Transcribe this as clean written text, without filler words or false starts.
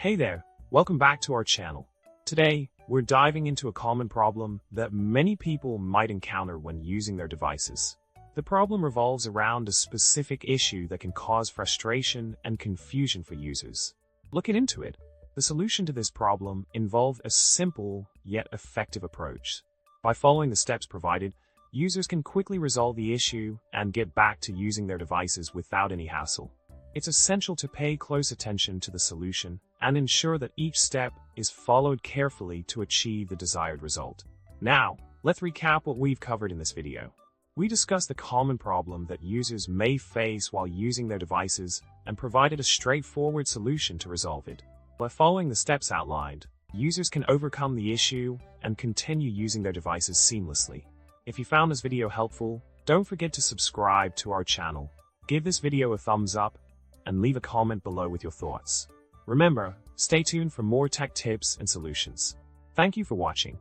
Hey there, welcome back to our channel. Today, we're diving into a common problem that many people might encounter when using their devices. The problem revolves around a specific issue that can cause frustration and confusion for users. Looking into it, the solution to this problem involved a simple yet effective approach. By following the steps provided, users can quickly resolve the issue and get back to using their devices without any hassle. It's essential to pay close attention to the solution and ensure that each step is followed carefully to achieve the desired result. Now, let's recap what we've covered in this video. We discussed the common problem that users may face while using their devices and provided a straightforward solution to resolve it. By following the steps outlined, users can overcome the issue and continue using their devices seamlessly. If you found this video helpful, don't forget to subscribe to our channel, give this video a thumbs up, and leave a comment below with your thoughts. Remember, stay tuned for more tech tips and solutions. Thank you for watching.